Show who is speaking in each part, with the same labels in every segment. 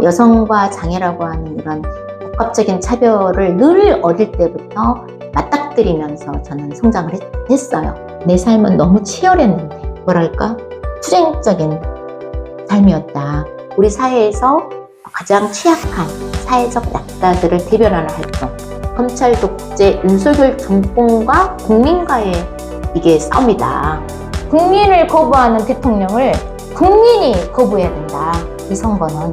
Speaker 1: 여성과 장애라고 하는 이런 복합적인 차별을 늘 어릴 때부터 맞닥뜨리면서 저는 성장을 했어요. 내 삶은 너무 치열했는데, 뭐랄까? 투쟁적인 삶이었다. 우리 사회에서 가장 취약한 사회적 약자들을 대변하는 활동, 검찰 독재, 윤석열 정권과 국민과의 이게 싸움이다. 국민을 거부하는 대통령을 국민이 거부해야 된다. 이 선거는.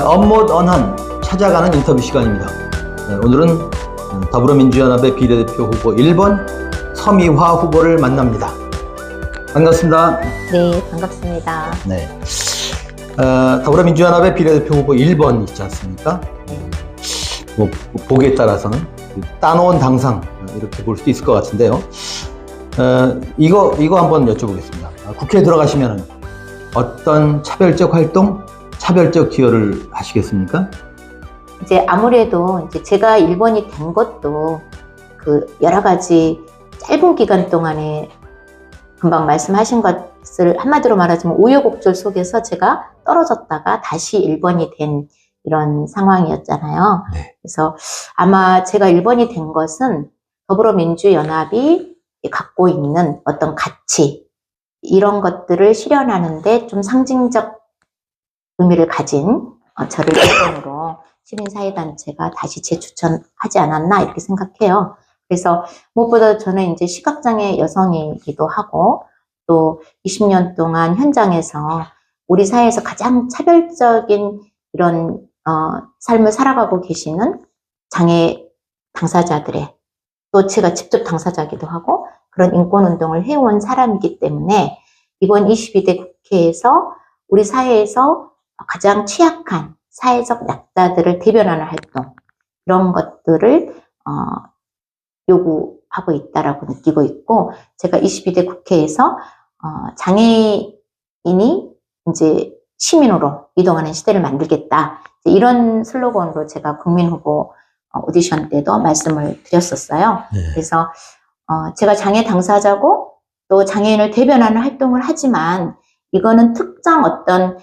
Speaker 2: 언못 언한 찾아가는 인터뷰 시간입니다. 오늘은 더불어민주연합의 비례대표 후보 1번 서미화 후보를 만납니다. 반갑습니다.
Speaker 1: 네, 반갑습니다.
Speaker 2: 네. 더불어민주연합의 비례대표 후보 1번 있지 않습니까? 뭐, 보기에 따라서는 따놓은 당상 이렇게 볼 수도 있을 것 같은데요. 이거 한번 여쭤보겠습니다. 국회에 들어가시면 어떤 차별적 활동, 차별적 기여를 하시겠습니까?
Speaker 1: 이제 아무래도 이제 제가 1번이 된 것도 그 여러 가지 짧은 기간 동안에 금방 말씀하신 것을 한마디로 말하자면 우여곡절 속에서 제가 떨어졌다가 다시 1번이 된 이런 상황이었잖아요.
Speaker 2: 네.
Speaker 1: 그래서 아마 제가 1번이 된 것은 더불어민주연합이 갖고 있는 어떤 가치, 이런 것들을 실현하는데 좀 상징적 의미를 가진 저를 1번으로 시민사회단체가 다시 재추천하지 않았나 이렇게 생각해요. 그래서 무엇보다 저는 이제 시각장애 여성이기도 하고 또 20년 동안 현장에서 우리 사회에서 가장 차별적인 이런 삶을 살아가고 계시는 장애 당사자들의, 또 제가 직접 당사자이기도 하고 그런 인권운동을 해온 사람이기 때문에 이번 22대 국회에서 우리 사회에서 가장 취약한 사회적 약자들을 대변하는 활동, 이런 것들을 요구하고 있다라고 느끼고 있고, 제가 22대 국회에서 장애인이 이제 시민으로 이동하는 시대를 만들겠다, 이런 슬로건으로 제가 국민후보 오디션 때도 말씀을 드렸었어요.
Speaker 2: 네.
Speaker 1: 그래서 제가 장애 당사자고 또 장애인을 대변하는 활동을 하지만 이거는 특정 어떤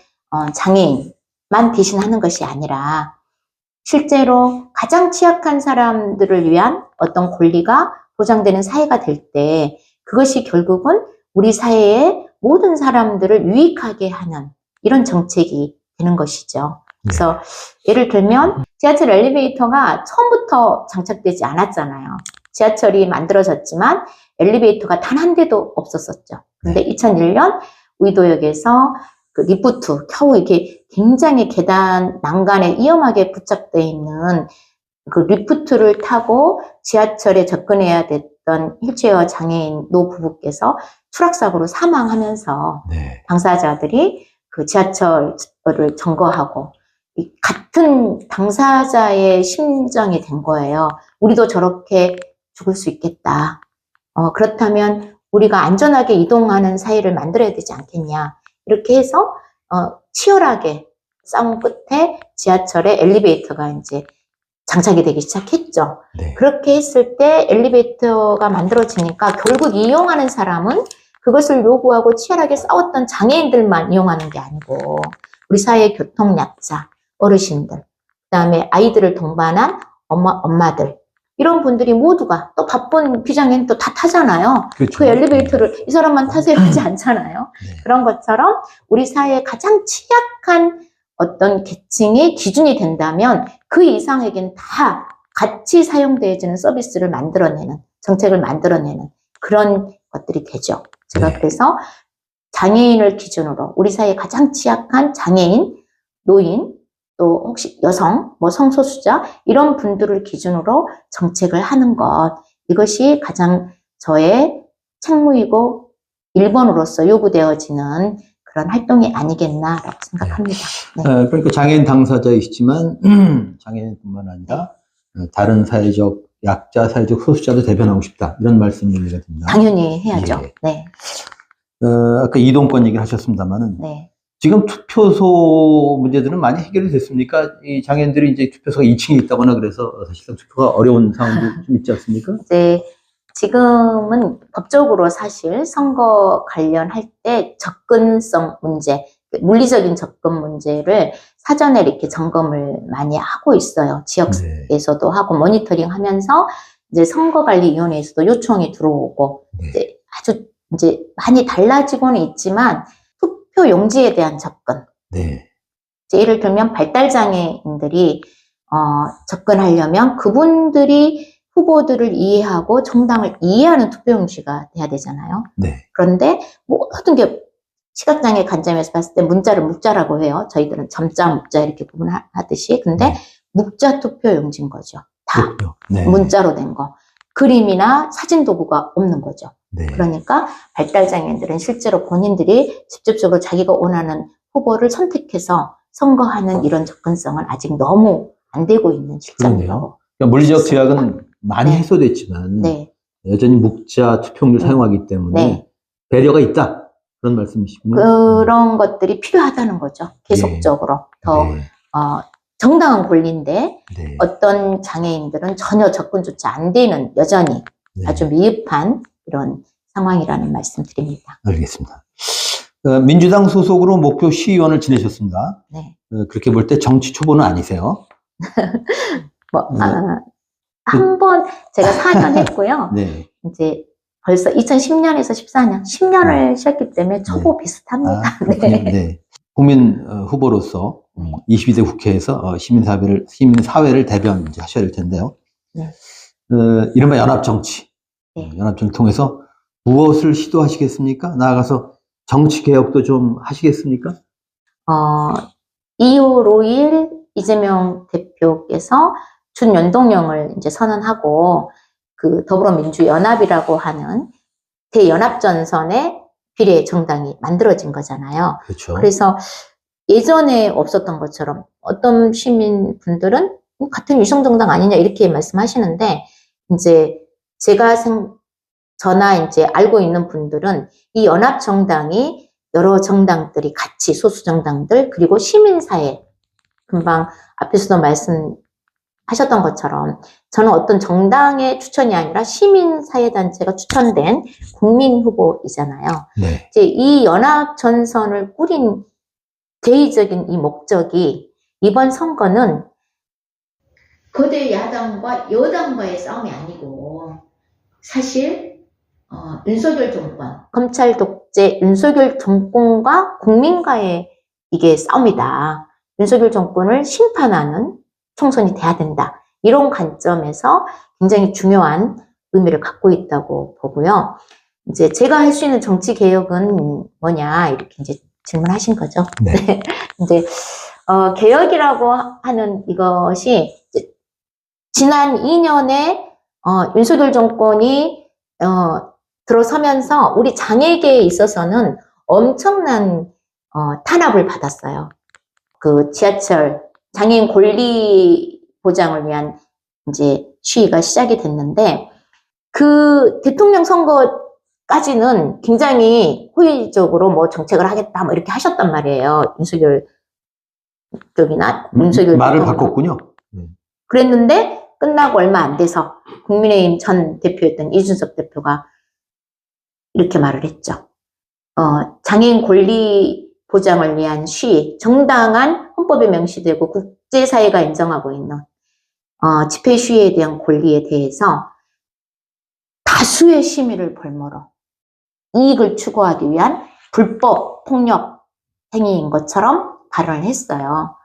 Speaker 1: 장애인만 대신하는 것이 아니라 실제로 가장 취약한 사람들을 위한 어떤 권리가 보장되는 사회가 될 때 그것이 결국은 우리 사회의 모든 사람들을 유익하게 하는 이런 정책이 되는 것이죠. 그래서 예를 들면 지하철 엘리베이터가 처음부터 장착되지 않았잖아요. 지하철이 만들어졌지만 엘리베이터가 단 한 대도 없었었죠. 근데 2001년 의도역에서 그 리프트 겨우 이렇게 굉장히 계단 난간에 위험하게 부착되어 있는 그 리프트를 타고 지하철에 접근해야 됐던 휠체어 장애인 노부부께서 추락사고로 사망하면서
Speaker 2: 네.
Speaker 1: 당사자들이 그 지하철을 점거하고 같은 당사자의 심정이 된 거예요. 우리도 저렇게 죽을 수 있겠다. 그렇다면 우리가 안전하게 이동하는 사회를 만들어야 되지 않겠냐. 이렇게 해서 치열하게 싸운 끝에 지하철에 엘리베이터가 이제 장착이 되기 시작했죠.
Speaker 2: 네.
Speaker 1: 그렇게 했을 때 엘리베이터가 만들어지니까 결국 이용하는 사람은 그것을 요구하고 치열하게 싸웠던 장애인들만 이용하는 게 아니고 우리 사회의 교통약자, 어르신들, 그다음에 아이들을 동반한 엄마들, 이런 분들이 모두가 또 바쁜 비장애인 또 다 타잖아요.
Speaker 2: 그렇죠.
Speaker 1: 그 엘리베이터를 이 사람만 타세요 하지 않잖아요.
Speaker 2: 네.
Speaker 1: 그런 것처럼 우리 사회의 가장 취약한 어떤 계층이 기준이 된다면 그 이상에겐 다 같이 사용되어지는 서비스를 만들어내는, 정책을 만들어내는 그런 것들이 되죠. 제가
Speaker 2: 네.
Speaker 1: 그래서 장애인을 기준으로 우리 사회의 가장 취약한 장애인, 노인, 또 혹시 여성, 뭐 성소수자 이런 분들을 기준으로 정책을 하는 것, 이것이 가장 저의 책무이고 1번으로서 요구되어지는 그런 활동이 아니겠나라고 생각합니다. 네.
Speaker 2: 그러니까 장애인 당사자이시지만 장애인뿐만 아니라 다른 사회적 약자, 사회적 소수자도 대변하고 싶다, 이런 말씀 얘기가 됩니다.
Speaker 1: 당연히 해야죠.
Speaker 2: 예.
Speaker 1: 네.
Speaker 2: 아까 이동권 얘기를 하셨습니다만은
Speaker 1: 네.
Speaker 2: 지금 투표소 문제들은 많이 해결이 됐습니까? 이 장애인들이 이제 투표소가 2층에 있다거나 그래서 사실상 투표가 어려운 상황도 좀 있지 않습니까?
Speaker 1: 이제 지금은 법적으로 사실 선거 관련할 때 접근성 문제, 물리적인 접근 문제를 사전에 이렇게 점검을 많이 하고 있어요. 지역에서도 하고 모니터링 하면서 이제 선거관리위원회에서도 요청이 들어오고 이제 아주 이제 많이 달라지고는 있지만 투표 용지에 대한 접근.
Speaker 2: 네.
Speaker 1: 예를 들면 발달장애인들이 접근하려면 그분들이 후보들을 이해하고 정당을 이해하는 투표용지가 돼야 되잖아요.
Speaker 2: 네.
Speaker 1: 그런데 모든 게 시각장애 관점에서 봤을 때 문자를 묵자라고 해요. 저희들은 점자, 묵자 이렇게 구분하듯이. 근데 묵자 투표용지인 거죠. 다
Speaker 2: 네.
Speaker 1: 문자로 된 거. 그림이나 사진 도구가 없는 거죠.
Speaker 2: 네.
Speaker 1: 그러니까 발달장애인들은 실제로 본인들이 직접적으로 자기가 원하는 후보를 선택해서 선거하는 이런 접근성은 아직 너무 안 되고 있는 실정이라고.
Speaker 2: 그러니까 물리적 제약은 많이 해소됐지만
Speaker 1: 네.
Speaker 2: 여전히 묵자 투표용지를 사용하기 때문에
Speaker 1: 네.
Speaker 2: 배려가 있다. 그런 말씀이시군요.
Speaker 1: 그런 것들이 필요하다는 거죠. 계속적으로. 더 정당한 권리인데
Speaker 2: 네.
Speaker 1: 어떤 장애인들은 전혀 접근조차 안 되는 여전히 아주 미흡한 이런 상황이라는 말씀 드립니다.
Speaker 2: 알겠습니다. 민주당 소속으로 목표 시의원을 지내셨습니다.
Speaker 1: 네.
Speaker 2: 그렇게 볼 때 정치 초보는 아니세요?
Speaker 1: 한 번 제가 4년 했고요.
Speaker 2: 네.
Speaker 1: 이제 벌써 2010년에서 14년, 10년을 쉬었기 때문에 초보 비슷합니다.
Speaker 2: 네. 국민 후보로서 22대 국회에서 시민사회를 대변 이제 하셔야 될 텐데요.
Speaker 1: 네.
Speaker 2: 이른바 연합정치.
Speaker 1: 네.
Speaker 2: 연합정치 통해서 무엇을 시도하시겠습니까? 나아가서 정치개혁도 좀 하시겠습니까?
Speaker 1: 2월 5일 이재명 대표께서 준연동형을 이제 선언하고 그 더불어민주연합이라고 하는 대연합전선의 비례 정당이 만들어진 거잖아요.
Speaker 2: 그렇죠.
Speaker 1: 그래서 예전에 없었던 것처럼 어떤 시민분들은 같은 유성정당 아니냐 이렇게 말씀하시는데 이제 제가 저나 이제 알고 있는 분들은 이 연합정당이 여러 정당들이 같이 소수정당들 그리고 시민사회 금방 앞에서도 말씀하셨던 것처럼 저는 어떤 정당의 추천이 아니라 시민사회단체가 추천된 국민 후보이잖아요.
Speaker 2: 네.
Speaker 1: 이제 이 연합전선을 꾸린 대의적인 이 목적이 이번 선거는 거대 야당과 여당과의 싸움이 아니고 사실 윤석열 정권, 검찰 독재 윤석열 정권과 국민과의 이게 싸움이다. 윤석열 정권을 심판하는 총선이 돼야 된다. 이런 관점에서 굉장히 중요한 의미를 갖고 있다고 보고요. 이제 제가 할 수 있는 정치 개혁은 뭐냐 이렇게 이제 질문하신 거죠.
Speaker 2: 네.
Speaker 1: 이제 개혁이라고 하는 이것이 지난 2년에 윤석열 정권이 들어서면서 우리 장애계에 있어서는 엄청난 탄압을 받았어요. 그 지하철 장애인 권리 보장을 위한 이제 시위가 시작이 됐는데 그 대통령 선거까지는 굉장히 호의적으로 뭐 정책을 하겠다 뭐 이렇게 하셨단 말이에요. 윤석열 쪽이나 윤석열
Speaker 2: 말을 바꿨군요.
Speaker 1: 그랬는데 끝나고 얼마 안 돼서 국민의힘 전 대표였던 이준석 대표가 이렇게 말을 했죠. 장애인 권리 보장을 위한 시위, 정당한 헌법에 명시되고 국제사회가 인정하고 있는 집회 시위에 대한 권리에 대해서 다수의 시민을 벌물어 이익을 추구하기 위한 불법 폭력 행위인 것처럼 발언을 했어요.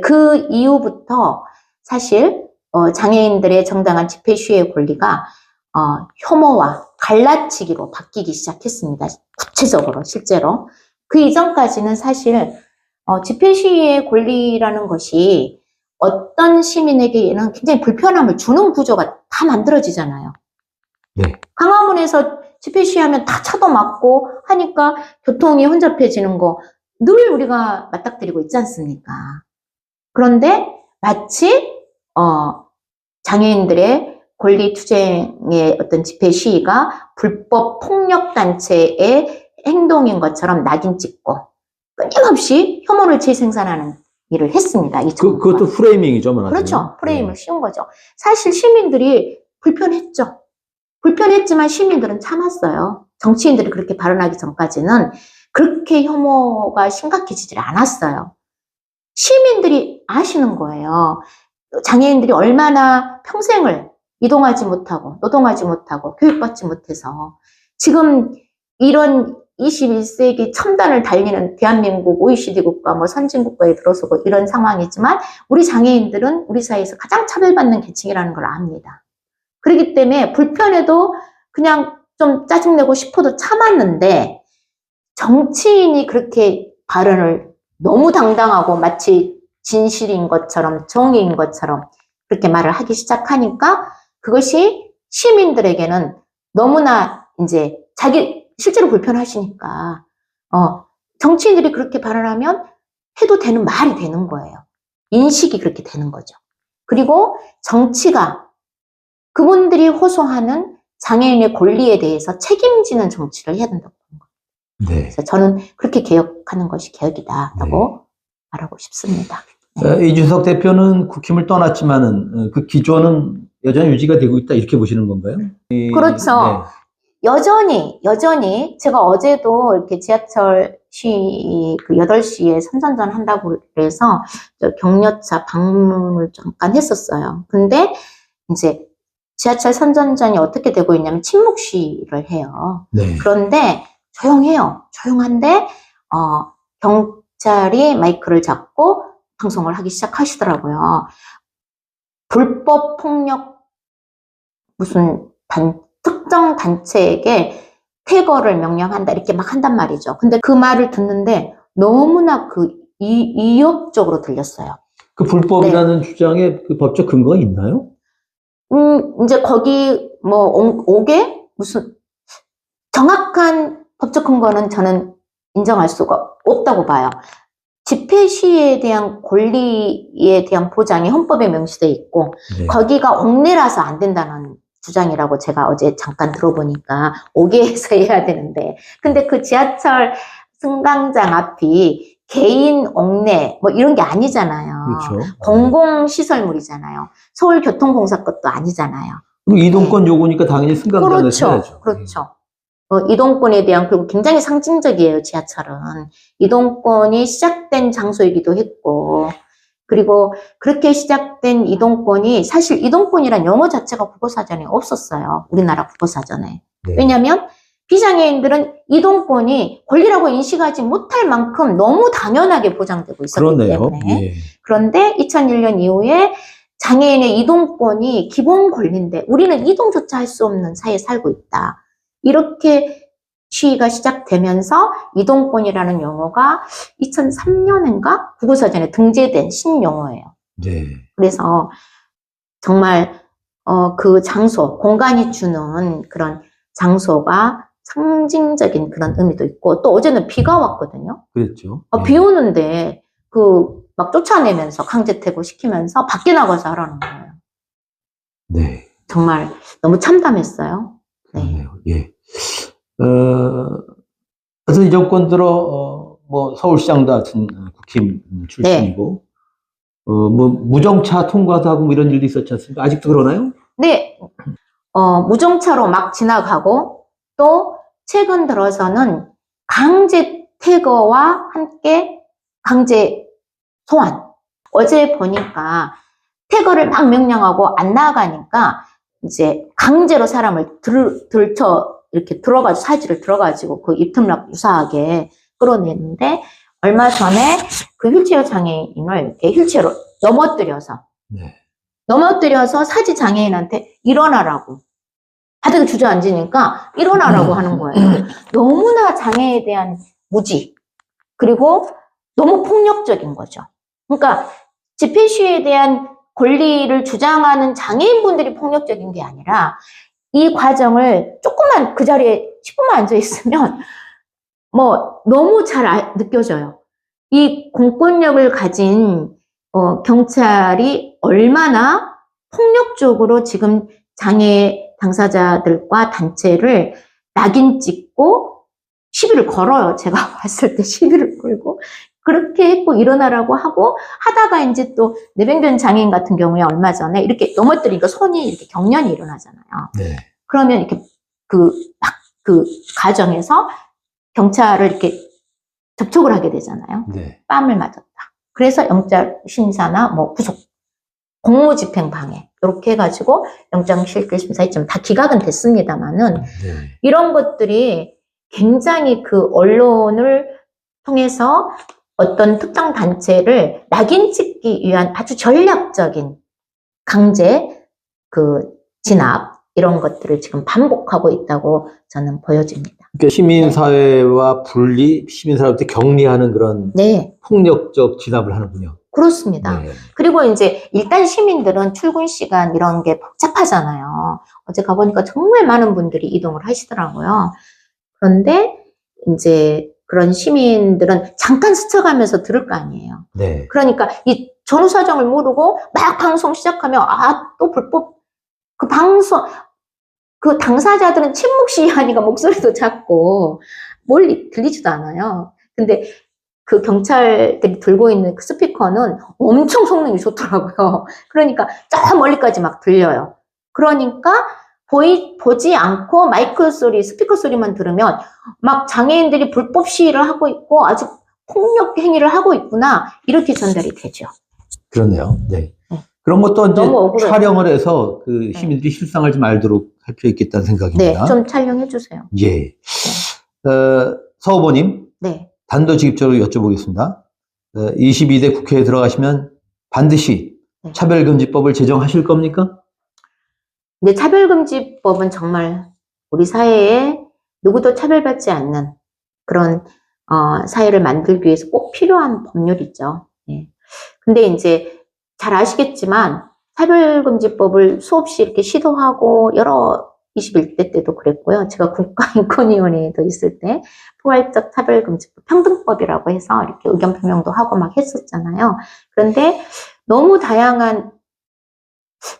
Speaker 1: 그 이후부터 사실 장애인들의 정당한 집회 시위의 권리가 혐오와 갈라치기로 바뀌기 시작했습니다. 구체적으로 실제로. 그 이전까지는 사실 집회 시위의 권리라는 것이 어떤 시민에게는 굉장히 불편함을 주는 구조가 다 만들어지잖아요.
Speaker 2: 네.
Speaker 1: 광화문에서 집회 시위하면 다 차도 막고 하니까 교통이 혼잡해지는 거 늘 우리가 맞닥뜨리고 있지 않습니까? 그런데 마치 장애인들의 권리 투쟁의 어떤 집회 시위가 불법 폭력 단체의 행동인 것처럼 낙인 찍고 끊임없이 혐오를 재생산하는 일을 했습니다. 이 정부가.
Speaker 2: 그것도 프레이밍이죠, 말하자면.
Speaker 1: 그렇죠. 프레임을 씌운 거죠. 사실 시민들이 불편했죠. 불편했지만 시민들은 참았어요. 정치인들이 그렇게 발언하기 전까지는 그렇게 혐오가 심각해지질 않았어요. 시민들이 아시는 거예요. 장애인들이 얼마나 평생을 이동하지 못하고 노동하지 못하고 교육받지 못해서 지금 이런 21세기 첨단을 달리는 대한민국 OECD 국가, 뭐 선진국가에 들어서고 이런 상황이지만 우리 장애인들은 우리 사회에서 가장 차별받는 계층이라는 걸 압니다. 그렇기 때문에 불편해도 그냥 좀 짜증내고 싶어도 참았는데 정치인이 그렇게 발언을 너무 당당하고 마치 진실인 것처럼 정의인 것처럼 그렇게 말을 하기 시작하니까 그것이 시민들에게는 너무나 이제 실제로 불편하시니까 정치인들이 그렇게 발언하면 해도 되는 말이 되는 거예요. 인식이 그렇게 되는 거죠. 그리고 정치가 그분들이 호소하는 장애인의 권리에 대해서 책임지는 정치를 해야 된다고 보는 거예요.
Speaker 2: 네.
Speaker 1: 그래서 저는 그렇게 개혁하는 것이 개혁이다라고 말하고 싶습니다. 네.
Speaker 2: 이준석 대표는 국힘을 떠났지만은 그 기조는 여전히 유지가 되고 있다 이렇게 보시는 건가요?
Speaker 1: 그렇죠.
Speaker 2: 네.
Speaker 1: 여전히 제가 어제도 이렇게 지하철 그 8시에 선전전 한다고 그래서 격려차 방문을 잠깐 했었어요. 근데 이제 지하철 선전전이 어떻게 되고 있냐면 침묵 시위를 해요.
Speaker 2: 네.
Speaker 1: 그런데 조용해요. 조용한데 경찰이 마이크를 잡고 방송을 하기 시작하시더라고요. 불법 폭력 무슨 특정 단체에게 퇴거를 명령한다 이렇게 막 한단 말이죠. 근데 그 말을 듣는데 너무나 이협적으로 들렸어요.
Speaker 2: 그 불법이라는 주장에 그 법적 근거가 있나요?
Speaker 1: 이제 거기 뭐 5개 무슨 정확한 법적 근거는 저는 인정할 수가 없다고 봐요. 집회 시위에 대한 권리에 대한 보장이 헌법에 명시되어 있고
Speaker 2: 네.
Speaker 1: 거기가 옥내라서 안 된다는 주장이라고 제가 어제 잠깐 들어보니까 5개에서 해야 되는데 근데 그 지하철 승강장 앞이 개인 옥내 뭐 이런 게 아니잖아요.
Speaker 2: 그렇죠.
Speaker 1: 공공시설물이잖아요. 서울교통공사 것도 아니잖아요.
Speaker 2: 그리고 이동권 요구니까 당연히 승강장에서 해야죠.
Speaker 1: 그렇죠. 이동권에 대한 그리고 굉장히 상징적이에요. 지하철은 이동권이 시작된 장소이기도 했고 그리고 그렇게 시작된 이동권이 사실 이동권이란 용어 자체가 국어사전에 없었어요. 우리나라 국어사전에.
Speaker 2: 네.
Speaker 1: 왜냐하면 비장애인들은 이동권이 권리라고 인식하지 못할 만큼 너무 당연하게 보장되고 있었기
Speaker 2: 그러네요.
Speaker 1: 때문에
Speaker 2: 예.
Speaker 1: 그런데 2001년 이후에 장애인의 이동권이 기본 권리인데 우리는 이동조차 할 수 없는 사회에 살고 있다. 이렇게 시위가 시작되면서 이동권이라는 용어가 2003년인가 국어사전에 등재된 신용어예요.
Speaker 2: 네.
Speaker 1: 그래서 정말 그 장소, 공간이 주는 그런 장소가 상징적인 그런 의미도 있고 또 어제는 비가 왔거든요.
Speaker 2: 그랬죠.
Speaker 1: 비 오는데 막 쫓아내면서 강제 퇴거시키면서 밖에 나가서 하라는 거예요.
Speaker 2: 네.
Speaker 1: 정말 너무 참담했어요. 네.
Speaker 2: 예. 그래서 이 정권 들어 뭐 서울시장도 하여튼 국힘 출신이고 뭐 무정차 통과도 하고 뭐 이런 일도 있었지 않습니까? 아직도 그러나요?
Speaker 1: 네. 무정차로 막 지나가고 또 최근 들어서는 강제 퇴거와 함께 강제 소환. 어제 보니까 퇴거를 막 명령하고 안 나가니까 이제 강제로 사람을 이렇게 사지를 들어가지고 그 입틈락 유사하게 끌어내는데 얼마 전에 그 휠체어 장애인을 이렇게 휠체어로 넘어뜨려서 사지 장애인한테 일어나라고 바닥에 주저앉으니까 일어나라고 하는 거예요. 너무나 장애에 대한 무지 그리고 너무 폭력적인 거죠. 그러니까 집회 시위에 대한 권리를 주장하는 장애인분들이 폭력적인 게 아니라 이 과정을 조금만 그 자리에 10분만 앉아 있으면 너무 잘 느껴져요. 이 공권력을 가진 경찰이 얼마나 폭력적으로 지금 장애 당사자들과 단체를 낙인 찍고 시비를 걸어요. 제가 봤을 때 시비를 걸고 그렇게 했고 일어나라고 하고 하다가 이제 또 뇌병변 장애인 같은 경우에 얼마 전에 이렇게 넘어뜨리니까 손이 이렇게 경련이 일어나잖아요.
Speaker 2: 네.
Speaker 1: 그러면 이렇게 그 가정에서 경찰을 이렇게 접촉을 하게 되잖아요.
Speaker 2: 네.
Speaker 1: 뺨을 맞았다. 그래서 영장 심사나 뭐 구속, 공무집행 방해 이렇게 해가지고 영장 실질 심사 이쯤 다 기각은 됐습니다만은
Speaker 2: 네.
Speaker 1: 이런 것들이 굉장히 그 언론을 통해서 어떤 특정 단체를 낙인 찍기 위한 아주 전략적인 강제 그 진압 이런 것들을 지금 반복하고 있다고 저는 보여집니다.
Speaker 2: 그러니까 시민사회와 분리, 시민사회부터 격리하는 그런
Speaker 1: 네,
Speaker 2: 폭력적 진압을 하는군요.
Speaker 1: 그렇습니다.
Speaker 2: 네.
Speaker 1: 그리고 이제 일단 시민들은 출근 시간 이런 게 복잡하잖아요. 어제 가보니까 정말 많은 분들이 이동을 하시더라고요. 그런데 이제 그런 시민들은 잠깐 스쳐가면서 들을 거 아니에요.
Speaker 2: 네.
Speaker 1: 그러니까 이 전후 사정을 모르고 막 방송 시작하면 또 불법 그 방송 그 당사자들은 침묵 시위하니까 목소리도 작고 멀리 들리지도 않아요. 근데 그 경찰들이 들고 있는 그 스피커는 엄청 성능이 좋더라고요. 그러니까 저 멀리까지 막 들려요. 그러니까 보지 않고 마이크 소리, 스피커 소리만 들으면 막 장애인들이 불법 시위를 하고 있고 아주 폭력 행위를 하고 있구나 이렇게 전달이 되죠.
Speaker 2: 그렇네요. 네.
Speaker 1: 네.
Speaker 2: 그런 것도 이제
Speaker 1: 너무 억울해요.
Speaker 2: 촬영을 해서 그 시민들이 실상을 좀 알도록 할 필요 있겠다는
Speaker 1: 네,
Speaker 2: 생각입니다.
Speaker 1: 좀 촬영해 주세요.
Speaker 2: 예. 서 후보님,
Speaker 1: 네.
Speaker 2: 단도직입적으로 여쭤보겠습니다. 22대 국회에 들어가시면 반드시
Speaker 1: 네.
Speaker 2: 차별금지법을 제정하실 겁니까?
Speaker 1: 근데 차별금지법은 정말 우리 사회에 누구도 차별받지 않는 그런 사회를 만들기 위해서 꼭 필요한 법률이죠. 예. 근데 이제 잘 아시겠지만 차별금지법을 수없이 이렇게 시도하고 여러 21대 때도 그랬고요. 제가 국가인권위원회에도 있을 때 포괄적 차별금지법 평등법이라고 해서 이렇게 의견 표명도 하고 막 했었잖아요. 그런데 너무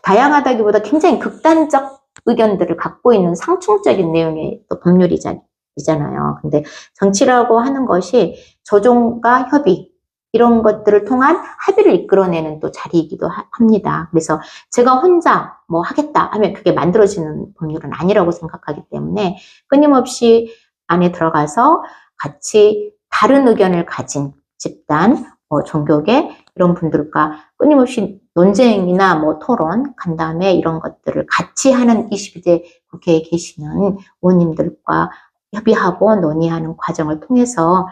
Speaker 1: 다양하다기보다 굉장히 극단적 의견들을 갖고 있는 상충적인 내용의 또 법률이잖아요. 근데 정치라고 하는 것이 조정과 협의 이런 것들을 통한 합의를 이끌어내는 또 자리이기도 합니다. 그래서 제가 혼자 뭐 하겠다 하면 그게 만들어지는 법률은 아니라고 생각하기 때문에 끊임없이 안에 들어가서 같이 다른 의견을 가진 집단, 종교계 이런 분들과 끊임없이 논쟁이나 뭐 토론, 간담회 이런 것들을 같이 하는 22대 국회에 계시는 의원님들과 협의하고 논의하는 과정을 통해서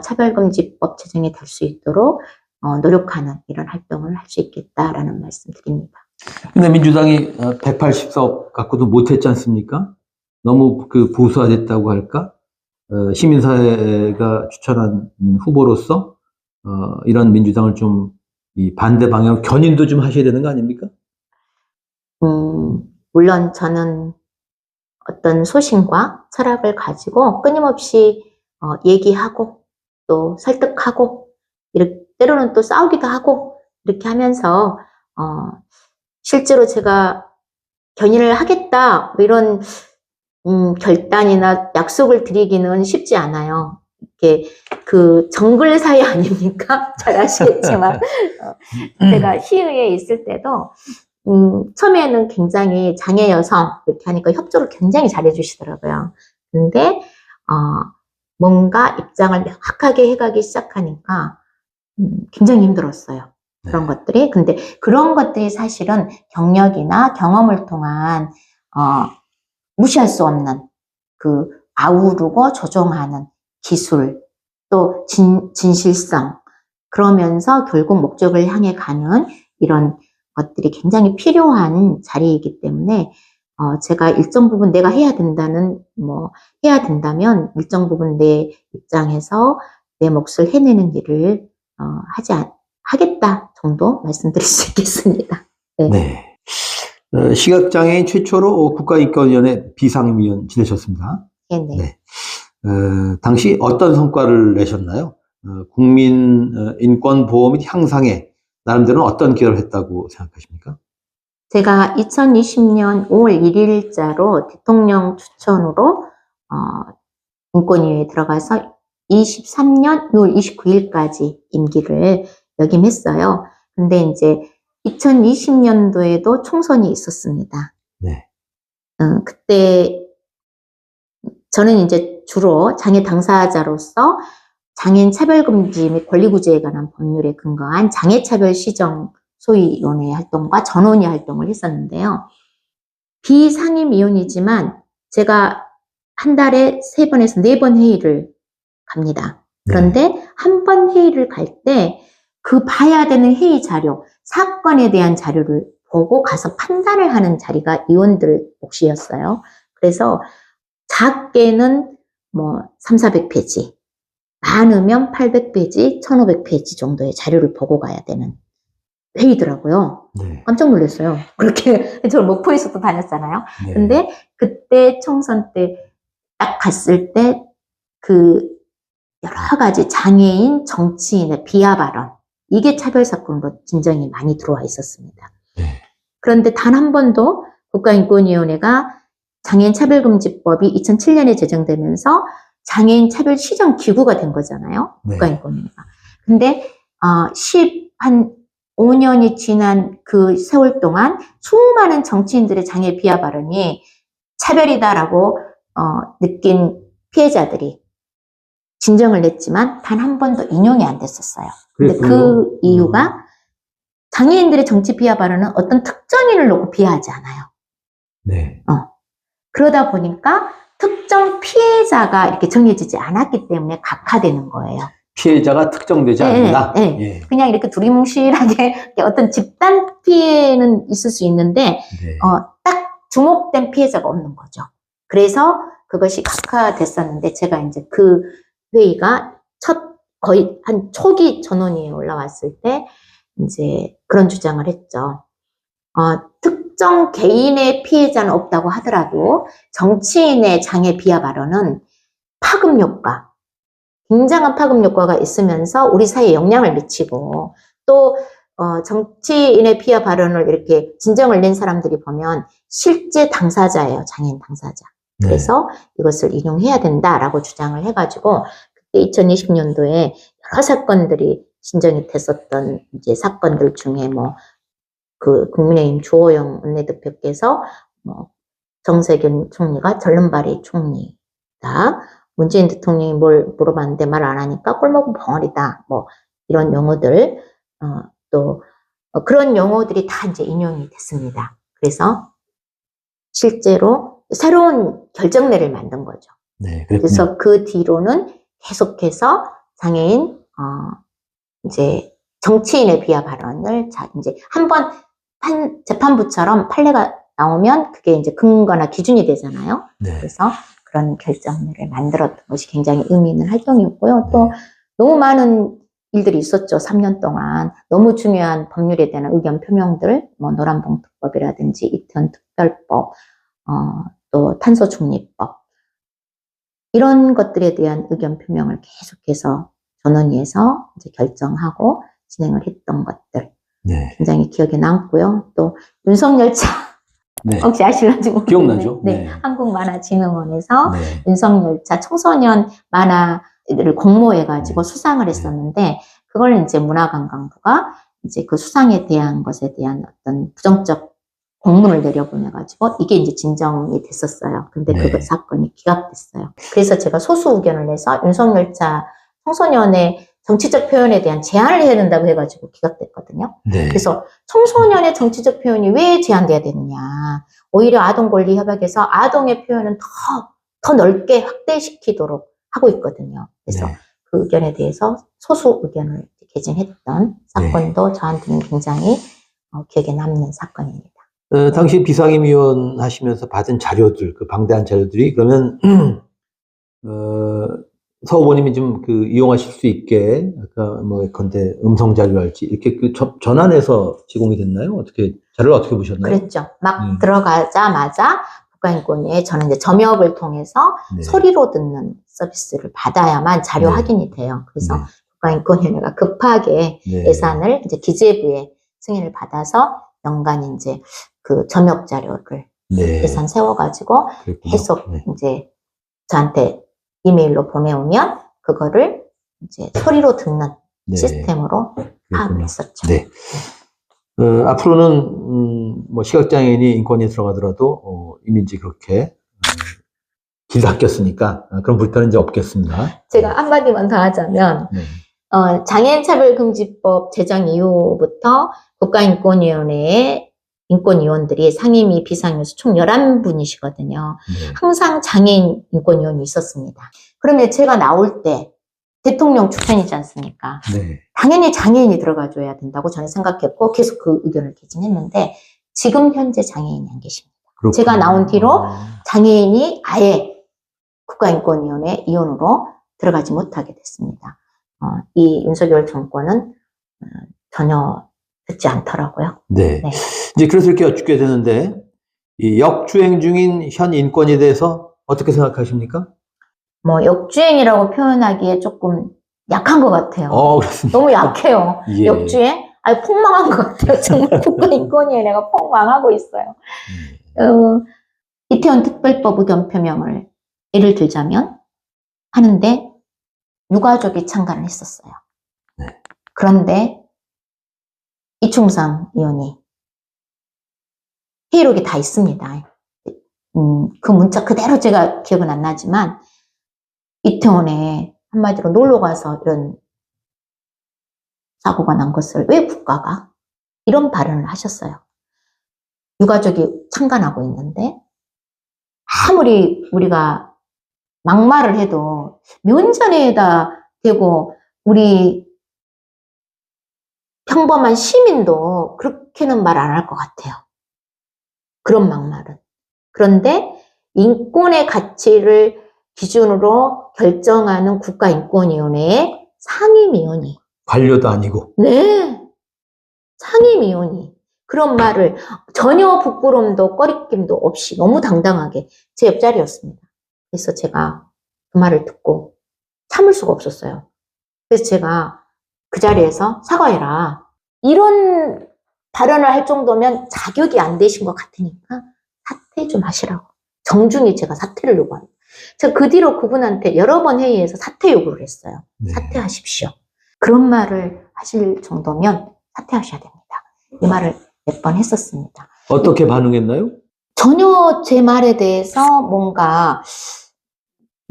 Speaker 1: 차별금지법 제정이 될 수 있도록 노력하는 이런 활동을 할 수 있겠다라는 말씀 드립니다.
Speaker 2: 근데 민주당이 180석 갖고도 못했지 않습니까? 너무 그 보수화됐다고 할까? 시민사회가 추천한 후보로서 이런 민주당을 좀 이 반대 방향 견인도 좀 하셔야 되는 거 아닙니까?
Speaker 1: 물론 저는 어떤 소신과 철학을 가지고 끊임없이 얘기하고 또 설득하고 이렇게 때로는 또 싸우기도 하고 이렇게 하면서 실제로 제가 견인을 하겠다 뭐 이런 결단이나 약속을 드리기는 쉽지 않아요. 이렇게 그 정글 사회 아닙니까? 잘 아시겠지만 제가 시의회에 있을 때도 처음에는 굉장히 장애 여성 이렇게 하니까 협조를 굉장히 잘해 주시더라고요. 근데 뭔가 입장을 명확하게 해가기 시작하니까 굉장히 힘들었어요. 그런 것들이. 근데 그런 것들이 사실은 경력이나 경험을 통한 무시할 수 없는 그 아우르고 조종하는 기술 또 진실성 그러면서 결국 목적을 향해 가는 이런 것들이 굉장히 필요한 자리이기 때문에 제가 일정 부분 내가 해야 된다면 일정 부분 내 입장에서 내 몫을 해내는 일을 하겠다 정도 말씀드릴 수 있겠습니다. 네.
Speaker 2: 네. 시각장애인 최초로 국가인권위원회 비상임위원 지내셨습니다.
Speaker 1: 네.
Speaker 2: 네. 당시 어떤 성과를 내셨나요? 국민 인권 보호 및 향상에 나름대로 어떤 기여를 했다고 생각하십니까?
Speaker 1: 제가 2020년 5월 1일자로 대통령 추천으로 인권위에 들어가서 23년 6월 29일까지 임기를 역임했어요. 근데 이제 2020년도에도 총선이 있었습니다.
Speaker 2: 네.
Speaker 1: 그때 저는 이제 주로 장애 당사자로서 장애인 차별금지 및 권리구제에 관한 법률에 근거한 장애차별 시정 소위원회 활동과 전원위 활동을 했었는데요. 비상임위원이지만 제가 한 달에 3번에서 4번 회의를 갑니다. 그런데 한 번 회의를 갈 때 그 봐야 되는 회의 자료, 사건에 대한 자료를 보고 가서 판단을 하는 자리가 위원들 몫이었어요. 그래서 작게는 뭐 300~400페이지, 많으면 800페이지, 1500페이지 정도의 자료를 보고 가야 되는 회의더라고요.
Speaker 2: 네.
Speaker 1: 깜짝 놀랐어요. 그렇게 저 목포에서도 다녔잖아요.
Speaker 2: 네.
Speaker 1: 근데 그때 총선 때 딱 갔을 때 그 여러 가지 장애인 정치인의 비하 발언, 이게 차별 사건으로 진정이 많이 들어와 있었습니다.
Speaker 2: 네.
Speaker 1: 그런데 단 한 번도 국가인권위원회가 장애인 차별금지법이 2007년에 제정되면서 장애인 차별 시정 기구가 된 거잖아요.
Speaker 2: 네.
Speaker 1: 국가인권위원회가. 근데 한 5년이 지난 그 세월 동안 수많은 정치인들의 장애 비하 발언이 차별이다라고 느낀 피해자들이 진정을 냈지만 단 한 번도 인용이 안 됐었어요. 근데 그 이유가 장애인들의 정치 비하 발언은 어떤 특정인을 놓고 비하하지 않아요.
Speaker 2: 네.
Speaker 1: 그러다 보니까 특정 피해자가 이렇게 정해지지 않았기 때문에 각하되는 거예요.
Speaker 2: 피해자가 특정되지 않는다.
Speaker 1: 네.
Speaker 2: 예.
Speaker 1: 그냥 이렇게 두리뭉실하게 어떤 집단 피해는 있을 수 있는데
Speaker 2: 네.
Speaker 1: 딱 주목된 피해자가 없는 거죠. 그래서 그것이 각하됐었는데 제가 이제 그 회의가 거의 한 초기 전원위에 올라왔을 때 이제 그런 주장을 했죠. 특정 개인의 피해자는 없다고 하더라도 정치인의 장애 비하 발언은 파급 효과, 굉장한 파급 효과가 있으면서 우리 사회에 영향을 미치고 또 정치인의 비하 발언을 이렇게 진정을 낸 사람들이 보면 실제 당사자예요. 장애인 당사자. 그래서 이것을 인용해야 된다라고 주장을 해가지고 그때 2020년도에 여러 사건들이 진정이 됐었던 이제 사건들 중에 뭐 그 국민의힘 주호영 원내대표께서 뭐 정세균 총리가 절름발이 총리다. 문재인 대통령이 뭘 물어봤는데 말 안 하니까 꼴먹은 벙어리다. 뭐 이런 용어들 또 그런 용어들이 다 이제 인용이 됐습니다. 그래서 실제로 새로운 결정례를 만든 거죠.
Speaker 2: 네,
Speaker 1: 그래서 그 뒤로는 계속해서 장애인 이제 정치인의 비하 발언을 이제 한번 재판부처럼 판례가 나오면 그게 이제 근거나 기준이 되잖아요.
Speaker 2: 네.
Speaker 1: 그래서 그런 결정례를 만들었던 것이 굉장히 의미 있는 활동이었고요. 또 너무 많은 일들이 있었죠. 3년 동안 너무 중요한 법률에 대한 의견 표명들, 뭐 노란봉투법이라든지 이태원 특별법, 또 탄소중립법 이런 것들에 대한 의견 표명을 계속해서 전원위에서 이제 결정하고 진행을 했던 것들
Speaker 2: 네.
Speaker 1: 굉장히 기억에 남고요. 또 윤석열차
Speaker 2: 네.
Speaker 1: 혹시 아실런지 모르겠는데
Speaker 2: 기억나죠?
Speaker 1: 네.
Speaker 2: 네.
Speaker 1: 한국만화진흥원에서
Speaker 2: 네.
Speaker 1: 윤석열차 청소년 만화를 공모해가지고 수상을 했었는데 그걸 이제 문화관광부가 이제 그 수상에 대한 것에 대한 어떤 부정적 공문을 내려보내가지고 이게 이제 진정이 됐었어요. 근데
Speaker 2: 네.
Speaker 1: 그 사건이 기각됐어요. 그래서 제가 소수 의견을 내서 윤석열차 청소년의 정치적 표현에 대한 제한을 해야 된다고 해가지고 기각됐거든요.
Speaker 2: 네.
Speaker 1: 그래서 청소년의 정치적 표현이 왜 제한돼야 되느냐. 오히려 아동권리협약에서 아동의 표현은 더 넓게 확대시키도록 하고 있거든요. 그래서
Speaker 2: 네.
Speaker 1: 그 의견에 대해서 소수 의견을 개진했던 사건도 저한테는 굉장히 기억에 남는 사건입니다.
Speaker 2: 당시 비상임위원 하시면서 받은 자료들, 그 방대한 자료들이 그러면 서 후보님이 좀 이용하실 수 있게 아까 뭐 건데 음성 자료랄지 이렇게 전환해서 제공이 됐나요? 어떻게 자료를 어떻게 보셨나요?
Speaker 1: 그랬죠. 막 들어가자마자 국가인권위에 저는 이제 점역을 통해서
Speaker 2: 네.
Speaker 1: 소리로 듣는 서비스를 받아야만 자료
Speaker 2: 네.
Speaker 1: 확인이 돼요. 그래서
Speaker 2: 네.
Speaker 1: 국가인권위원회가 급하게
Speaker 2: 네.
Speaker 1: 예산을 이제 기재부에 승인을 받아서 연간 이제 그 점역 자료를
Speaker 2: 네.
Speaker 1: 예산 세워가지고
Speaker 2: 그랬군요.
Speaker 1: 계속
Speaker 2: 네.
Speaker 1: 이제 저한테 이메일로 보내오면 그거를 이제 소리로 듣는
Speaker 2: 네.
Speaker 1: 시스템으로
Speaker 2: 그랬군요.
Speaker 1: 파악을 했었죠.
Speaker 2: 네. 앞으로는 뭐 시각장애인이 인권위에 들어가더라도 이미 이제 그렇게 길 닦였으니까 그런 불편은 이제 없겠습니다.
Speaker 1: 제가 한마디만 더 하자면,
Speaker 2: 네.
Speaker 1: 장애인차별금지법 제정 이후부터 국가인권위원회의 인권위원들이 상임위, 비상위에서 총 11분이시거든요.
Speaker 2: 네.
Speaker 1: 항상 장애인 인권위원이 있었습니다. 그러면 제가 나올 때 대통령 추천이지 않습니까?
Speaker 2: 네.
Speaker 1: 당연히 장애인이 들어가줘야 된다고 저는 생각했고 계속 그 의견을 개진했는데 지금 현재 장애인이 안 계십니다.
Speaker 2: 그렇군요.
Speaker 1: 제가 나온 뒤로 장애인이 아예 국가인권위원회 위원으로 들어가지 못하게 됐습니다. 이 윤석열 정권은 전혀 듣지 않더라고요.
Speaker 2: 네.
Speaker 1: 네.
Speaker 2: 이제 그래서 이렇게 여쭙게 되는데, 이 역주행 중인 현 인권에 대해서 어떻게 생각하십니까?
Speaker 1: 뭐 역주행이라고 표현하기에 조금 약한 것 같아요.
Speaker 2: 그렇습니다.
Speaker 1: 너무 약해요.
Speaker 2: 예.
Speaker 1: 역주행? 아니 폭망한 것 같아요. 정말 국가인권위원회가 폭망하고 있어요. 이태원 특별법 의견 표명을 예를 들자면 하는데 유가족이 참가를 했었어요.
Speaker 2: 네.
Speaker 1: 그런데 이충상 의원이 회의록이 다 있습니다. 그 문자 그대로 제가 기억은 안 나지만 이태원에 한마디로 놀러 가서 이런 사고가 난 것을 왜 국가가 이런 발언을 하셨어요. 유가족이 참관하고 있는데 아무리 우리가 막말을 해도 면전에다 대고 우리 평범한 시민도 그렇게는 말 안 할 것 같아요. 그런 막말은. 그런데 인권의 가치를 기준으로 결정하는 국가인권위원회의 상임위원이
Speaker 2: 관료도 아니고.
Speaker 1: 네. 상임위원이 그런 말을 전혀 부끄러움도 꺼리낌도 없이 너무 당당하게 제 옆자리였습니다. 그래서 제가 그 말을 듣고 참을 수가 없었어요. 그래서 제가 그 자리에서 사과해라. 이런 발언을 할 정도면 자격이 안 되신 것 같으니까 사퇴 좀 하시라고. 정중히 제가 사퇴를 요구합니다. 제가 그 뒤로 그분한테 여러 번 회의에서 사퇴 요구를 했어요.
Speaker 2: 네.
Speaker 1: 사퇴하십시오. 그런 말을 하실 정도면 사퇴하셔야 됩니다. 이 말을 몇 번 했었습니다.
Speaker 2: 어떻게 반응했나요?
Speaker 1: 전혀 제 말에 대해서 뭔가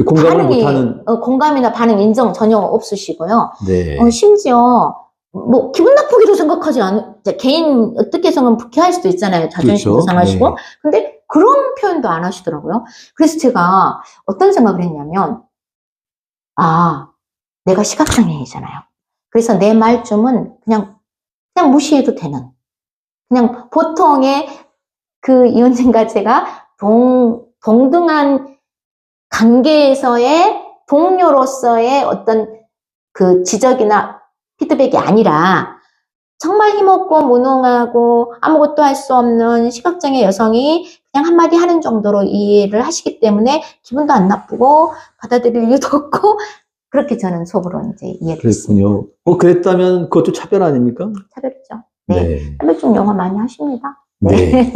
Speaker 2: 공감을 못하는.
Speaker 1: 공감이나 반응 인정 전혀 없으시고요.
Speaker 2: 네.
Speaker 1: 심지어 뭐 기분 나쁘게도 생각하지 않은 개인 어떻게 생각하면 불쾌할 수도 있잖아요. 자존심도
Speaker 2: 그렇죠.
Speaker 1: 상하시고.
Speaker 2: 네.
Speaker 1: 근데 그런 표현도 안 하시더라고요. 그래서 제가 어떤 생각을 했냐면 내가 시각장애인이잖아요. 그래서 내 말쯤은 그냥 무시해도 되는 그냥 보통의 그 이혼진과 제가 동등한 관계에서의 동료로서의 어떤 그 지적이나 피드백이 아니라 정말 힘없고 무능하고 아무것도 할 수 없는 시각장애 여성이 그냥 한마디 하는 정도로 이해를 하시기 때문에 기분도 안 나쁘고 받아들일 이유도 없고 그렇게 저는 속으로 이제 이해를 했습니다.
Speaker 2: 그랬군요. 그랬다면 그것도 차별 아닙니까?
Speaker 1: 차별이죠. 네.
Speaker 2: 네.
Speaker 1: 차별적 영어 많이 하십니다.
Speaker 2: 네.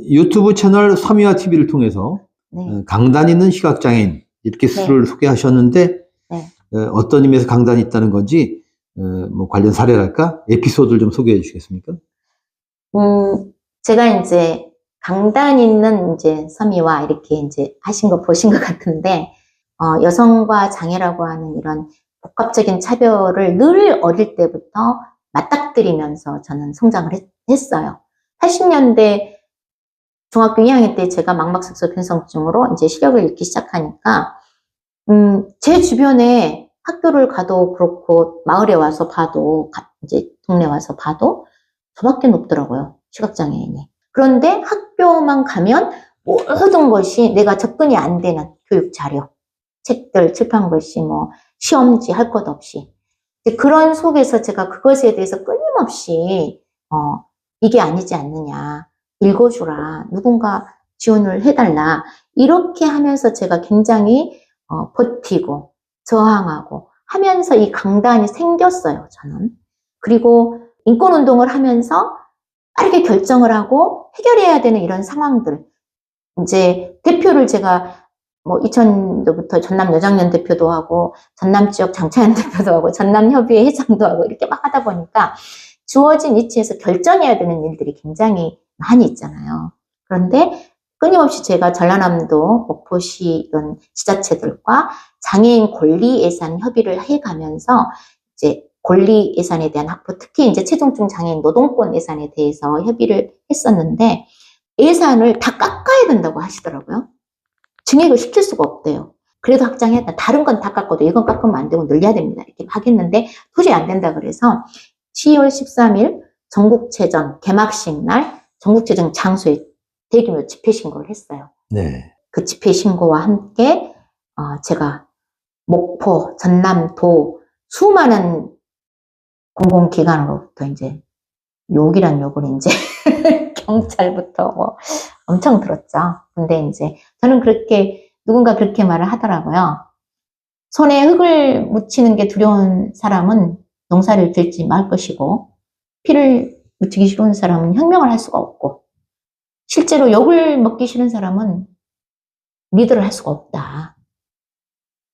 Speaker 2: 유튜브 채널 서미화 TV를 통해서
Speaker 1: 네.
Speaker 2: 강단 있는 시각장애인 이렇게 스스로를 소개하셨는데
Speaker 1: 네.
Speaker 2: 어떤 의미에서 강단이 있다는 건지 뭐 관련 사례랄까 에피소드를 좀 소개해 주시겠습니까?
Speaker 1: 제가 이제 강단 있는 이제 서미화 이렇게 이제 하신 거 보신 것 같은데 여성과 장애라고 하는 이런 복합적인 차별을 늘 어릴 때부터 맞닥뜨리면서 저는 성장을 했어요. 80년대 중학교 2학년 때 제가 망막색소 변성증으로 이제 시력을 잃기 시작하니까 제 주변에 학교를 가도 그렇고 마을에 와서 봐도 이제 동네 와서 봐도 저밖에 없더라고요. 시각장애인이. 그런데 학교만 가면 모든 것이 내가 접근이 안 되는 교육 자료, 책들, 칠판 글씨, 뭐 시험지 할 것 없이 그런 속에서 제가 그것에 대해서 끊임없이 이게 아니지 않느냐, 읽어주라, 누군가 지원을 해달라 이렇게 하면서 제가 굉장히 버티고 저항하고 하면서 이 강단이 생겼어요, 저는. 그리고 인권운동을 하면서 빠르게 결정을 하고 해결해야 되는 이런 상황들. 이제 대표를 제가 뭐 2000년도부터 전남 여장년 대표도 하고 전남 지역 장차연 대표도 하고 전남 협의회 회장도 하고 이렇게 막 하다 보니까 주어진 위치에서 결정해야 되는 일들이 굉장히 많이 있잖아요. 그런데 끊임없이 제가 전라남도 목포시 이런 지자체들과 장애인 권리 예산 협의를 해가면서 이제 권리 예산에 대한 확보, 특히 이제 체중증 장애인 노동권 예산에 대해서 협의를 했었는데 예산을 다 깎아야 된다고 하시더라고요. 증액을 시킬 수가 없대요. 그래도 확장했다. 다른 건 다 깎아도 이건 깎으면 안 되고 늘려야 됩니다. 이렇게 하겠는데 도저히 안 된다 그래서 10월 13일 전국체전 개막식 날 전국체전 장소에 대규모 집회 신고를 했어요.
Speaker 2: 네.
Speaker 1: 그 집회 신고와 함께 제가 목포, 전남도 수많은 공공기관으로부터 이제 욕이란 욕을 이제 경찰부터 뭐 엄청 들었죠. 근데 이제 저는 그렇게 누군가 그렇게 말을 하더라고요. 손에 흙을 묻히는 게 두려운 사람은 농사를 짓지 말 것이고 피를 묻히기 싫은 사람은 혁명을 할 수가 없고 실제로 욕을 먹기 싫은 사람은 리더를 할 수가 없다.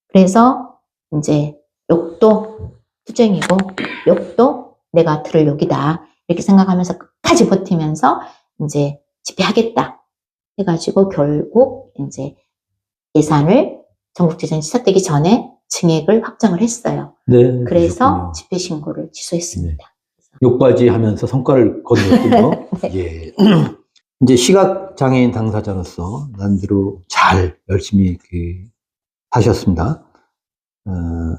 Speaker 1: 그래서 이제 욕도 투쟁이고 욕도 내가 들을 욕이다. 이렇게 생각하면서 끝까지 버티면서 이제 집회하겠다. 해가지고 결국 이제 예산을 전국체전이 시작되기 전에 증액을 확정을 했어요.
Speaker 2: 네.
Speaker 1: 그래서
Speaker 2: 그렇군요.
Speaker 1: 집회 신고를 취소했습니다.
Speaker 2: 욕까지 하면서 성과를 거두었군요.
Speaker 1: 네.
Speaker 2: 예. 이제 시각장애인 당사자로서 나름대로 잘 열심히 하셨습니다.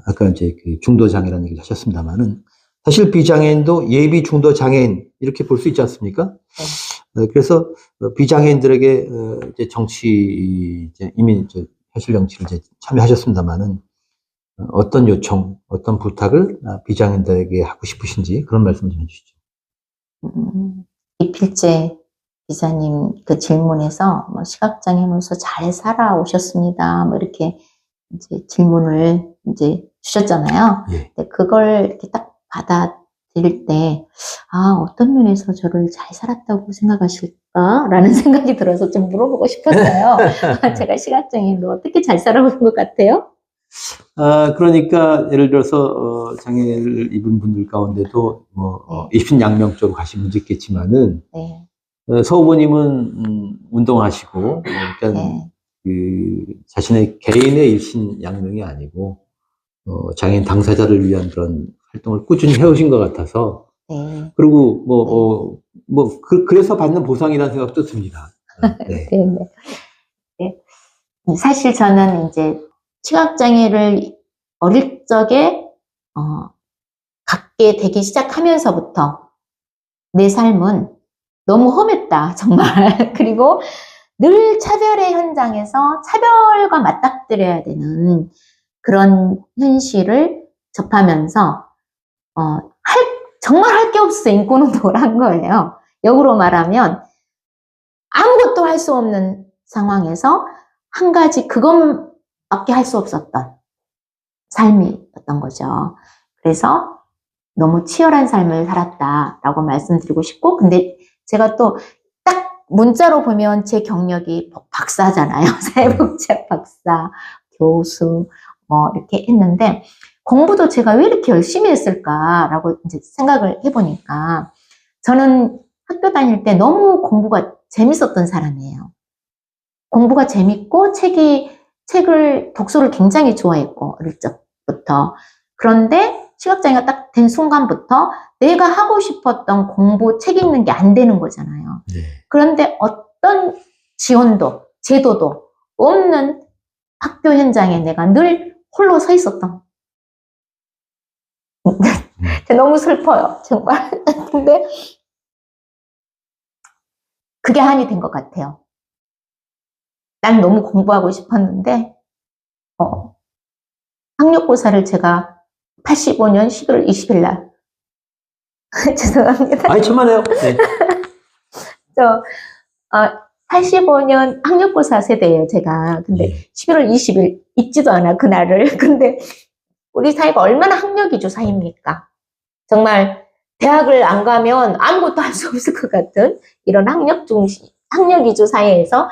Speaker 2: 아까 이제 중도장애라는 얘기를 하셨습니다만은 사실 비장애인도 예비 중도장애인 이렇게 볼 수 있지 않습니까?
Speaker 1: 네.
Speaker 2: 그래서 비장애인들에게 이제 정치 이미 이제 현실 정치를 이제 참여하셨습니다만은 어떤 요청, 어떤 부탁을 비장애인들에게 하고 싶으신지 그런 말씀 좀 해주시죠.
Speaker 1: 이필재 기자님 그 질문에서 뭐 시각장애인으로서 잘 살아오셨습니다. 뭐 이렇게 이제 질문을 이제 주셨잖아요.
Speaker 2: 예.
Speaker 1: 근데 그걸 이렇게 딱 받아들일 때, 어떤 면에서 저를 잘 살았다고 생각하실까라는 생각이 들어서 좀 물어보고 싶었어요. 제가 시각장애인으로 어떻게 잘 살아온 것 같아요?
Speaker 2: 그러니까 예를 들어서 장애를 입은 분들 가운데도 뭐 입신양명적으로 가신 분도 있겠지만은
Speaker 1: 네.
Speaker 2: 서 후보님은 운동하시고 그러니까
Speaker 1: 네.
Speaker 2: 자신의 개인의 일신양명이 아니고 장애인 당사자를 위한 그런 활동을 꾸준히 해오신 것 같아서
Speaker 1: 네.
Speaker 2: 그리고 그래서 받는 보상이라는 생각도 듭니다. 네.
Speaker 1: 네, 네. 네. 사실 저는 이제 시각장애를 어릴 적에 갖게 되기 시작하면서부터 내 삶은 너무 험했다, 정말. 그리고 늘 차별의 현장에서 차별과 맞닥뜨려야 되는 그런 현실을 접하면서 정말 할 게 없어 인권운동을 한 거예요. 역으로 말하면 아무것도 할 수 없는 상황에서 한 가지 그것밖에 할 수 없었던 삶이었던 거죠. 그래서 너무 치열한 삶을 살았다라고 말씀드리고 싶고, 근데 제가 또 딱 문자로 보면 제 경력이 박사잖아요. 사회복지학 박사, 교수 뭐 이렇게 했는데 공부도 제가 왜 이렇게 열심히 했을까라고 이제 생각을 해보니까 저는 학교 다닐 때 너무 공부가 재밌었던 사람이에요. 공부가 재밌고 독서를 굉장히 좋아했고 어릴 적부터. 그런데 시각장애가 딱 된 순간부터 내가 하고 싶었던 공부, 책 읽는 게 안 되는 거잖아요.
Speaker 2: 네.
Speaker 1: 그런데 어떤 지원도, 제도도 없는 학교 현장에 내가 늘 홀로 서 있었던. 너무 슬퍼요, 정말. 근데 그게 한이 된 것 같아요. 난 너무 공부하고 싶었는데 학력고사를 제가 85년 11월 20일 날 죄송합니다.
Speaker 2: 아니 천만에요. 네.
Speaker 1: 85년 학력고사 세대예요, 제가. 근데
Speaker 2: 예.
Speaker 1: 11월 20일 잊지도 않아, 그날을. 근데 우리 사회가 얼마나 학력 위주 사회입니까? 정말 대학을 안 가면 아무것도 할 수 없을 것 같은 이런 학력 위주 사회에서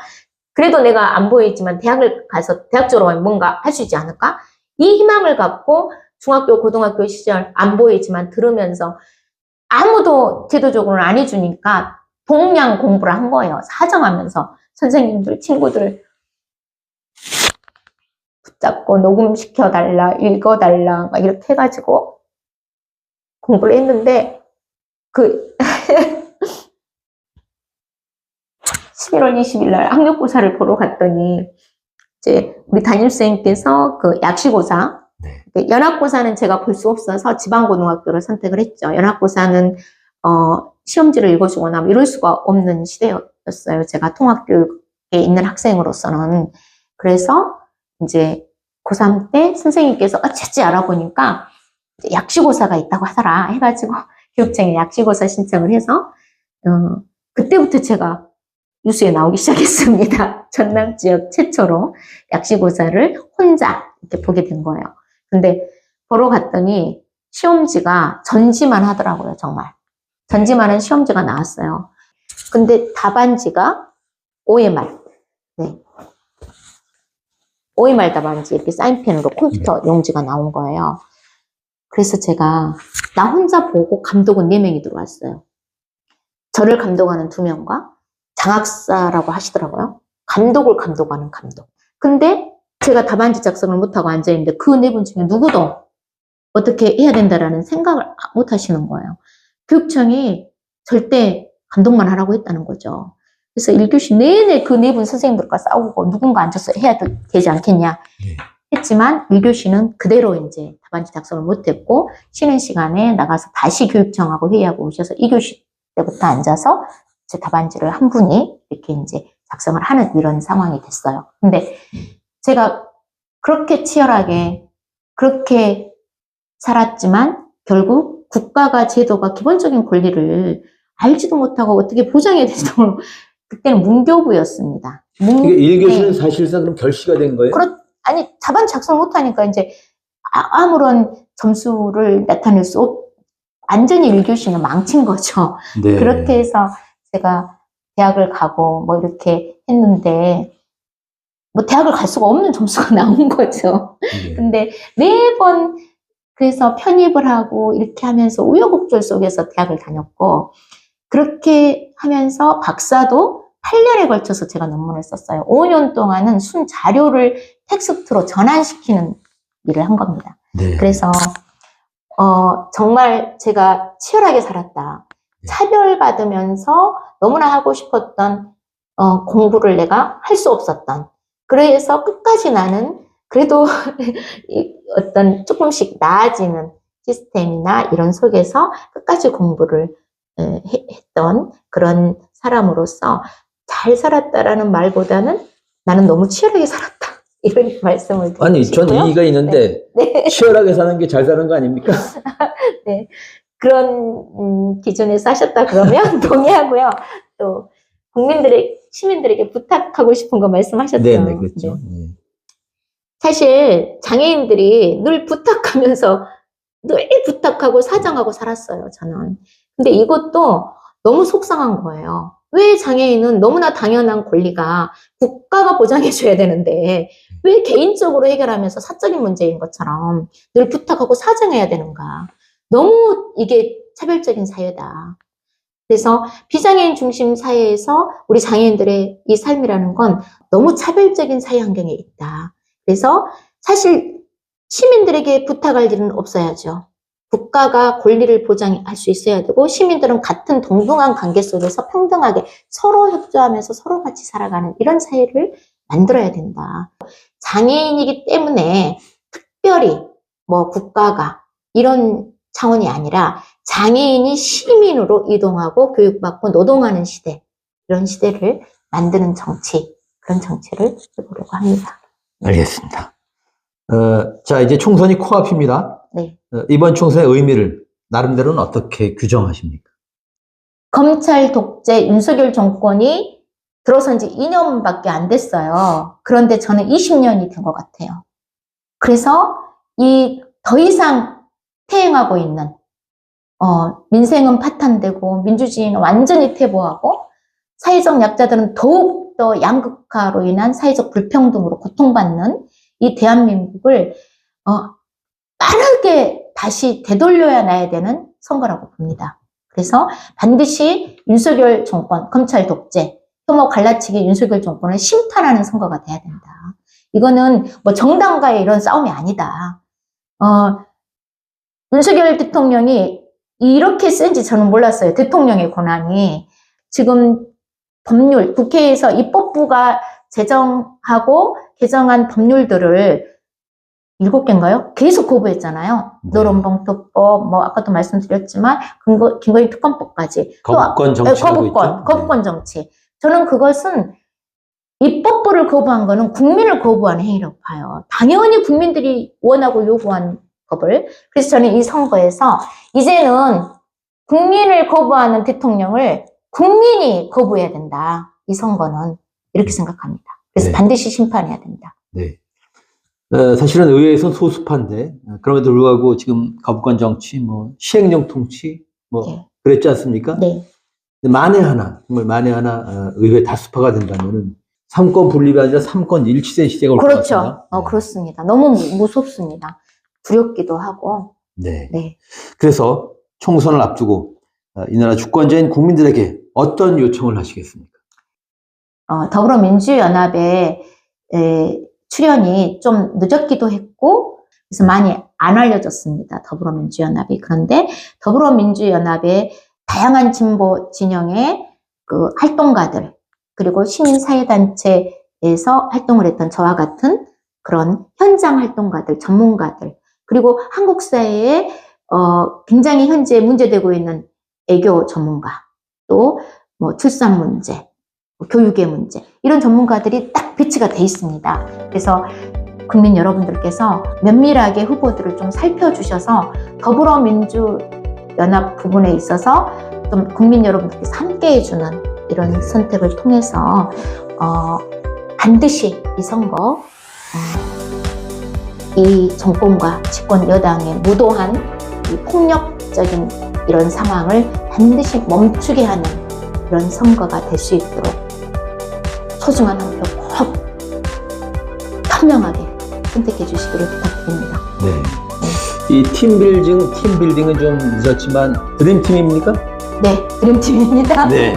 Speaker 1: 그래도 내가 안 보이지만 대학을 가서 대학 졸업하면 뭔가 할 수 있지 않을까? 이 희망을 갖고 중학교, 고등학교 시절 안 보이지만 들으면서 아무도 제도적으로는 안 해주니까 동량 공부를 한 거예요. 사정하면서 선생님들, 친구들 붙잡고 녹음시켜달라, 읽어달라 막 이렇게 해가지고 공부를 했는데 그 11월 20일 날 학력고사를 보러 갔더니 이제 우리 담임선생님께서 그 약시고사, 연합고사는 제가 볼 수 없어서 지방고등학교를 선택을 했죠. 연합고사는 시험지를 읽어주거나 이럴 수가 없는 시대였어요. 제가 통합교육에 있는 학생으로서는. 그래서 이제 고3 때 선생님께서 어찌 알아보니까 약시고사가 있다고 하더라 해가지고 교육청에 약시고사 신청을 해서 그때부터 제가 뉴스에 나오기 시작했습니다. 전남 지역 최초로 약시고사를 혼자 이렇게 보게 된 거예요. 근데 보러 갔더니 시험지가 전지만 하더라고요, 정말. 전지만은 시험지가 나왔어요. 근데 답안지가 OMR. 네. OMR 답안지 이렇게 사인펜으로 컴퓨터 용지가 나온 거예요. 그래서 제가 나 혼자 보고 감독은 4명이 들어왔어요. 저를 감독하는 2명과 장학사라고 하시더라고요. 감독을 감독하는 감독. 근데 제가 답안지 작성을 못하고 앉아있는데 그 4분 중에 누구도 어떻게 해야 된다라는 생각을 못 하시는 거예요. 교육청이 절대 감독만 하라고 했다는 거죠. 그래서 1교시 내내 그 4분 선생님들과 싸우고 누군가 앉아서 해야 되지 않겠냐 했지만 1교시는 그대로 이제 답안지 작성을 못했고 쉬는 시간에 나가서 다시 교육청하고 회의하고 오셔서 2교시 때부터 앉아서 제 답안지를 한 분이 이렇게 이제 작성을 하는 이런 상황이 됐어요. 근데 제가 그렇게 치열하게 그렇게 살았지만 결국 국가가 제도가 기본적인 권리를 알지도 못하고 어떻게 보장해야 되지도 그때는 문교부였습니다.
Speaker 2: 이게 1교시는 사실상 그럼 결시가 된 거예요?
Speaker 1: 아니 답안지 작성을 못하니까 이제 아무런 점수를 나타낼 수 완전히 1교시는 망친 거죠.
Speaker 2: 네.
Speaker 1: 그렇게 해서 제가 대학을 가고 뭐 이렇게 했는데 뭐 대학을 갈 수가 없는 점수가 나온 거죠.
Speaker 2: 네.
Speaker 1: 근데 매번 그래서 편입을 하고 이렇게 하면서 우여곡절 속에서 대학을 다녔고 그렇게 하면서 박사도 8년에 걸쳐서 제가 논문을 썼어요. 5년 동안은 순 자료를 텍스트로 전환시키는 일을 한 겁니다.
Speaker 2: 네.
Speaker 1: 그래서 정말 제가 치열하게 살았다. 차별받으면서 너무나 하고 싶었던 공부를 내가 할 수 없었던. 그래서 끝까지 나는 그래도 어떤 조금씩 나아지는 시스템이나 이런 속에서 끝까지 공부를 했던 그런 사람으로서 잘 살았다라는 말보다는 나는 너무 치열하게 살았다. 이런 말씀을 드리고
Speaker 2: 아니,
Speaker 1: 싶고요.
Speaker 2: 전 이의가 있는데
Speaker 1: 네.
Speaker 2: 치열하게 사는 게 잘 사는 거 아닙니까?
Speaker 1: 네. 그런 기준에서 하셨다 그러면 동의하고요. 또 시민들에게 부탁하고 싶은 거 말씀하셨죠.
Speaker 2: 네, 그렇죠.
Speaker 1: 네. 사실 장애인들이 늘 부탁하면서 늘 부탁하고 사정하고 살았어요, 저는. 근데 이것도 너무 속상한 거예요. 왜 장애인은 너무나 당연한 권리가 국가가 보장해줘야 되는데 왜 개인적으로 해결하면서 사적인 문제인 것처럼 늘 부탁하고 사정해야 되는가. 너무 이게 차별적인 사회다. 그래서 비장애인 중심 사회에서 우리 장애인들의 이 삶이라는 건 너무 차별적인 사회 환경에 있다. 그래서 사실 시민들에게 부탁할 일은 없어야죠. 국가가 권리를 보장할 수 있어야 되고 시민들은 같은 동등한 관계 속에서 평등하게 서로 협조하면서 서로 같이 살아가는 이런 사회를 만들어야 된다. 장애인이기 때문에 특별히 뭐 국가가 이런 차원이 아니라 장애인이 시민으로 이동하고 교육받고 노동하는 시대, 이런 시대를 만드는 정치, 그런 정치를 해보려고 합니다.
Speaker 2: 알겠습니다. 자, 이제 총선이 코앞입니다.
Speaker 1: 네.
Speaker 2: 이번 총선의 의미를 나름대로는 어떻게 규정하십니까?
Speaker 1: 검찰 독재 윤석열 정권이 들어선 지 2년밖에 안 됐어요. 그런데 저는 20년이 된 것 같아요. 그래서 더 이상 퇴행하고 있는 민생은 파탄되고 민주주의는 완전히 퇴보하고 사회적 약자들은 더욱더 양극화로 인한 사회적 불평등으로 고통받는 이 대한민국을 빠르게 다시 되돌려야 나야 되는 선거라고 봅니다. 그래서 반드시 윤석열 정권, 검찰 독재, 혐오 갈라치기 윤석열 정권을 심판하는 선거가 돼야 된다. 이거는 뭐 정당과의 이런 싸움이 아니다. 윤석열 대통령이 이렇게 센지 저는 몰랐어요. 대통령의 권한이. 지금 법률, 국회에서 입법부가 제정하고 개정한 법률들을 7개인가요? 계속 거부했잖아요.
Speaker 2: 네.
Speaker 1: 노름봉투법, 뭐 아까도 말씀드렸지만 김건희 특검법까지.
Speaker 2: 거부권 정치라고 있죠.
Speaker 1: 거부권 정치. 저는 그것은 입법부를 거부한 거는 국민을 거부한 행위라고 봐요. 당연히 국민들이 원하고 요구한 법을. 그래서 저는 이 선거에서 이제는 국민을 거부하는 대통령을 국민이 거부해야 된다. 이 선거는 이렇게 생각합니다. 그래서
Speaker 2: 네.
Speaker 1: 반드시 심판해야 된다.
Speaker 2: 네. 사실은 의회에서는 소수파인데 그럼에도 불구하고 지금 거부권 정치, 뭐 시행령 통치, 뭐
Speaker 1: 네.
Speaker 2: 그랬지 않습니까?
Speaker 1: 네.
Speaker 2: 근데 만에 하나, 정말 만에 하나 의회 다수파가 된다면은 삼권 분립이 아니라 삼권 일치된 시대가 올 것
Speaker 1: 그렇죠.
Speaker 2: 같습니다. 네.
Speaker 1: 그렇습니다. 너무 무섭습니다. 두렵기도 하고.
Speaker 2: 네.
Speaker 1: 네.
Speaker 2: 그래서 총선을 앞두고 이 나라 주권자인 국민들에게 어떤 요청을 하시겠습니까?
Speaker 1: 더불어민주연합의 출연이 좀 늦었기도 했고, 그래서 많이 안 알려졌습니다. 더불어민주연합이. 그런데 더불어민주연합의 다양한 진보 진영의 그 활동가들, 그리고 시민사회단체에서 활동을 했던 저와 같은 그런 현장 활동가들, 전문가들, 그리고 한국 사회에 굉장히 현재 문제되고 있는 애교 전문가, 또 뭐 출산 문제, 교육의 문제, 이런 전문가들이 딱 배치가 돼 있습니다. 그래서 국민 여러분들께서 면밀하게 후보들을 좀 살펴주셔서 더불어민주연합 부분에 있어서 좀 국민 여러분들께서 함께 해주는 이런 선택을 통해서 반드시 이 선거 이 정권과 집권 여당의 무도한 이 폭력적인 이런 상황을 반드시 멈추게 하는 이런 선거가 될 수 있도록 소중한 한 표 꼭 현명하게 선택해 주시기를 부탁드립니다.
Speaker 2: 네. 이 팀빌딩은 좀 늦었지만 드림팀입니까?
Speaker 1: 네, 드림팀입니다.
Speaker 2: 네.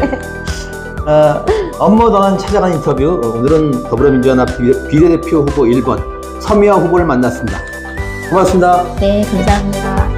Speaker 2: 업무동안 찾아간 인터뷰. 오늘은 더불어민주연합 비례대표 후보 1번 서미화 후보를 만났습니다. 고맙습니다.
Speaker 1: 네, 감사합니다.